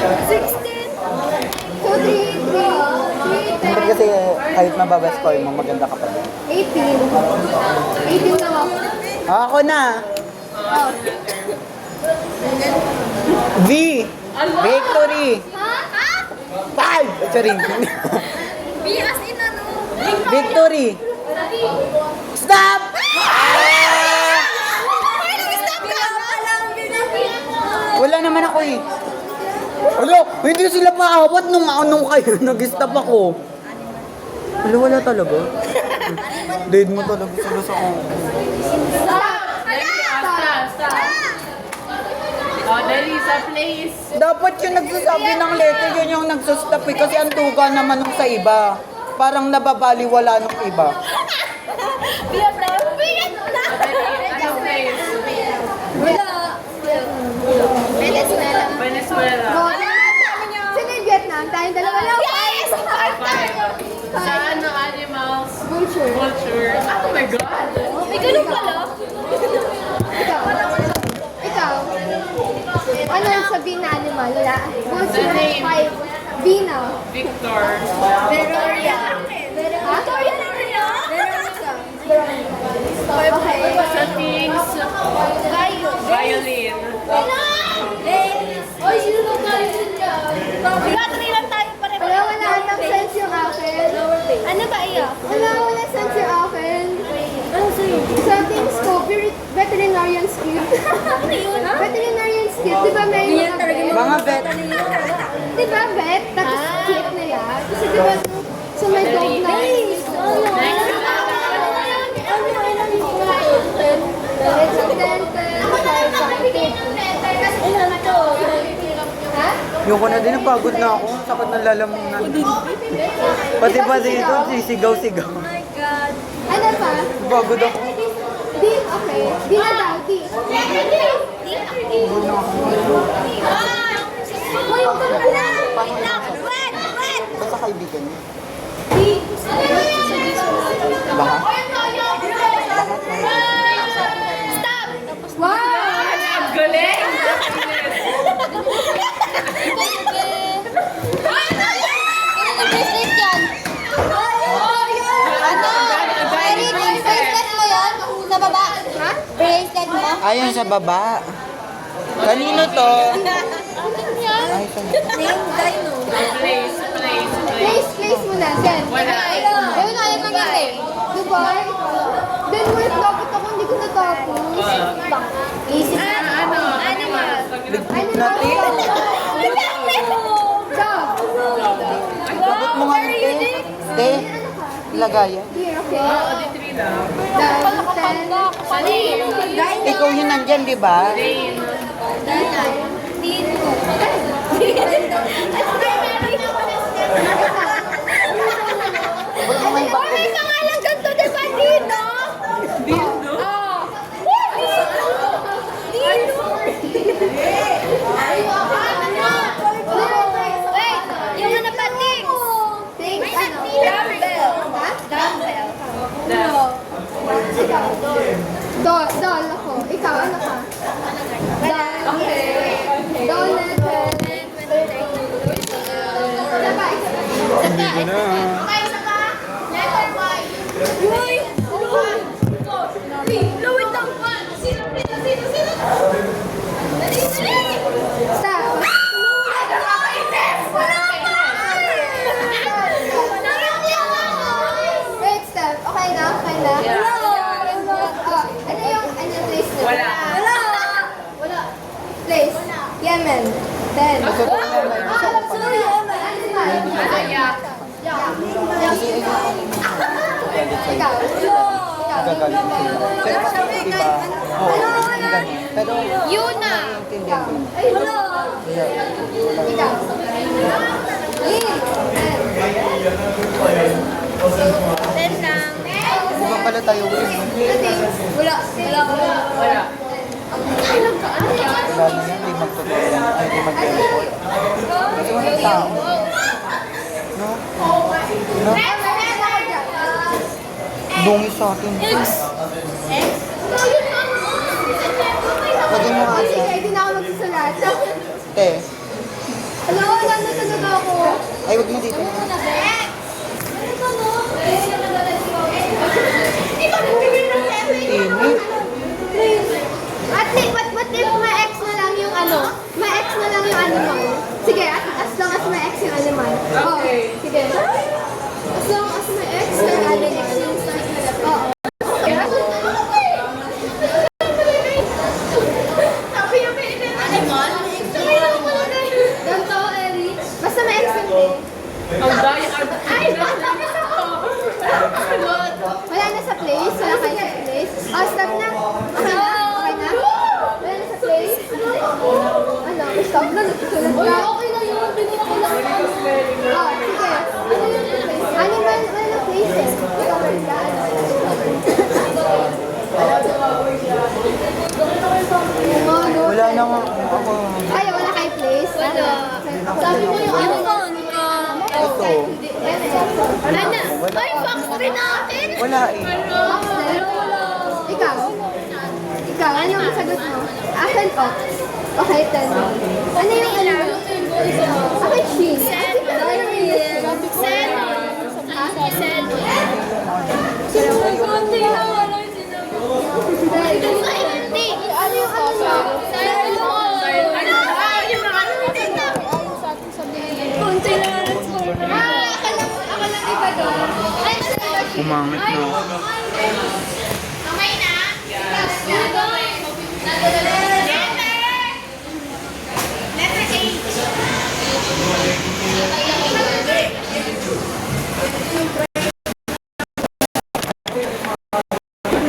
16. 2, 3, 3, 3, Hindi kasi kahit mababa score mo, maganda ka pa din. 18. 18 lang ako. Ako na! Oh. V! Victory! Ha? 5! Sorry. B as in ano? Victory! Stop! Wala naman ako eh. Alo, hindi sila paawat nung anong kayo. Nag-stop ako. Alo, wala talaga. Dead mo talaga sila sa ako. Oh, dali sa place. Dapat yung nagsasabi ng letter, yun yung nagsastop eh. Kasi ang tuga naman nung sa iba. Parang nababaliwala nung iba. Anong place? Wala. Venezuela. Venezuela. Sino yung Vietnam? Tayong dalawa lang. Yes! Sa ano, animals? Vulture. Culture. Oh my God! May ganun pala. Ikaw. Ikaw. Ano yung sabihin na animal? Wala. Vulture. The name. 5. Vina. Victor. Veroria. Ha? Veronica. Okay. Sa things. Violin. Oy, sino nung violin niya? Battery lang tayo pare. Wala nang sense yung akin. Ano ba iyo? Wala sense yung akin. Ano sa'yo? Sa things ko, veterinarian skill. Ano yun? Veterinarian skill. Di ba may Mga vet. Di ba vet? Tapos kit na yan. Kasi di ba sa may dog na Yung ko na din, napagod na ako. Sakit na lalamunan. Pati ba dito, sisigaw-sigaw. ano pa? Pagod ako. Di, okay. Di na daw, di. Hoy, huwag ka na. Basta kaibigan niya. Di. Baka? Wow! Ang galing! Ayun sa baba. Kanino to? Ay, kanino? Place. Place muna. Sen. Wala. Ayun na, ayun lang yun eh. Dubai. Then wait, dapat ako hindi ko natapos. Easy. Ano? Animal. Nati? Job. Labot mo nga ng te. Te. Lagayan. Here, okay. Auditory lang. Ikaw yun nandyan, di ba? Rain. Ba't mo may bago din? Pangalan ganito, di ba, Dino? Dino. Oh. Wait, yung ano pa, things? Things, ano? Dumbbell. Ha? Dumbbell. Ikaw. Doll ako. Ikaw, ano ka? Doll. Okay. Donut. Isa pa, isa pa. Hindi na. Okay, isa pa. Letter Y. Uy! Lawit lang. Sino? Stop. Wait, stop. Okay na? Okay na? Oh, ano yung place na? Wala. Wala. Place. Yemen. Then. Totoo naman. So, Yemen. Ayak. Ikaw. Gagaling sila. Pero kasi, di ba? Oo, ang ganun. Pero, Yuna. intindihan ko. Ay, wala. Ikaw. Ten lang. Di ba pala tayo ulit? Wala. Wala. Wala na yan, di magtutulong. Ay, di mag-report. Kasi walang tao. No? No? Dungis sa atin. Pwede mo nga siya. Hindi na ako magsusulat. Te. Hello? Ay, wag mo dito. Init. At least, what if ma-ex na lang yung ano? Ma-ex na lang yung animal. Sige, as long as ma-ex yung animal. Okay. Oh, sige. As long as ma-ex yung animal. Oo. Okay. Sabi yung animal? Ganto, Eric. Basta ma-ex yung day. Ang daya. Ay, basta wala na sa place? Wala kayo sa place? Oh, stop na. Okay na? Okay na? Wala na sa place? Ano? Stop na. Nagsusulat na. Okay na yun. Binira ko lang. Oh, sige. Ano yung place? Animal, wala na place eh. Covered ka. Wala na nga ako. Ay, wala kayo place? Wala. Sabi mo yung ano ka? Ito. Wala na. Ay, factory natin! Wala eh. Ikaw? Ikaw, ano yung sagot mo? Akin, ox. Okay, ten. Ano yung ano? Akin, sheep. Konti lang, ano yung sinabi? Hindi. Ano yung ano mo? Konti lang. Akala iba doon. Ay, Umangit na ako.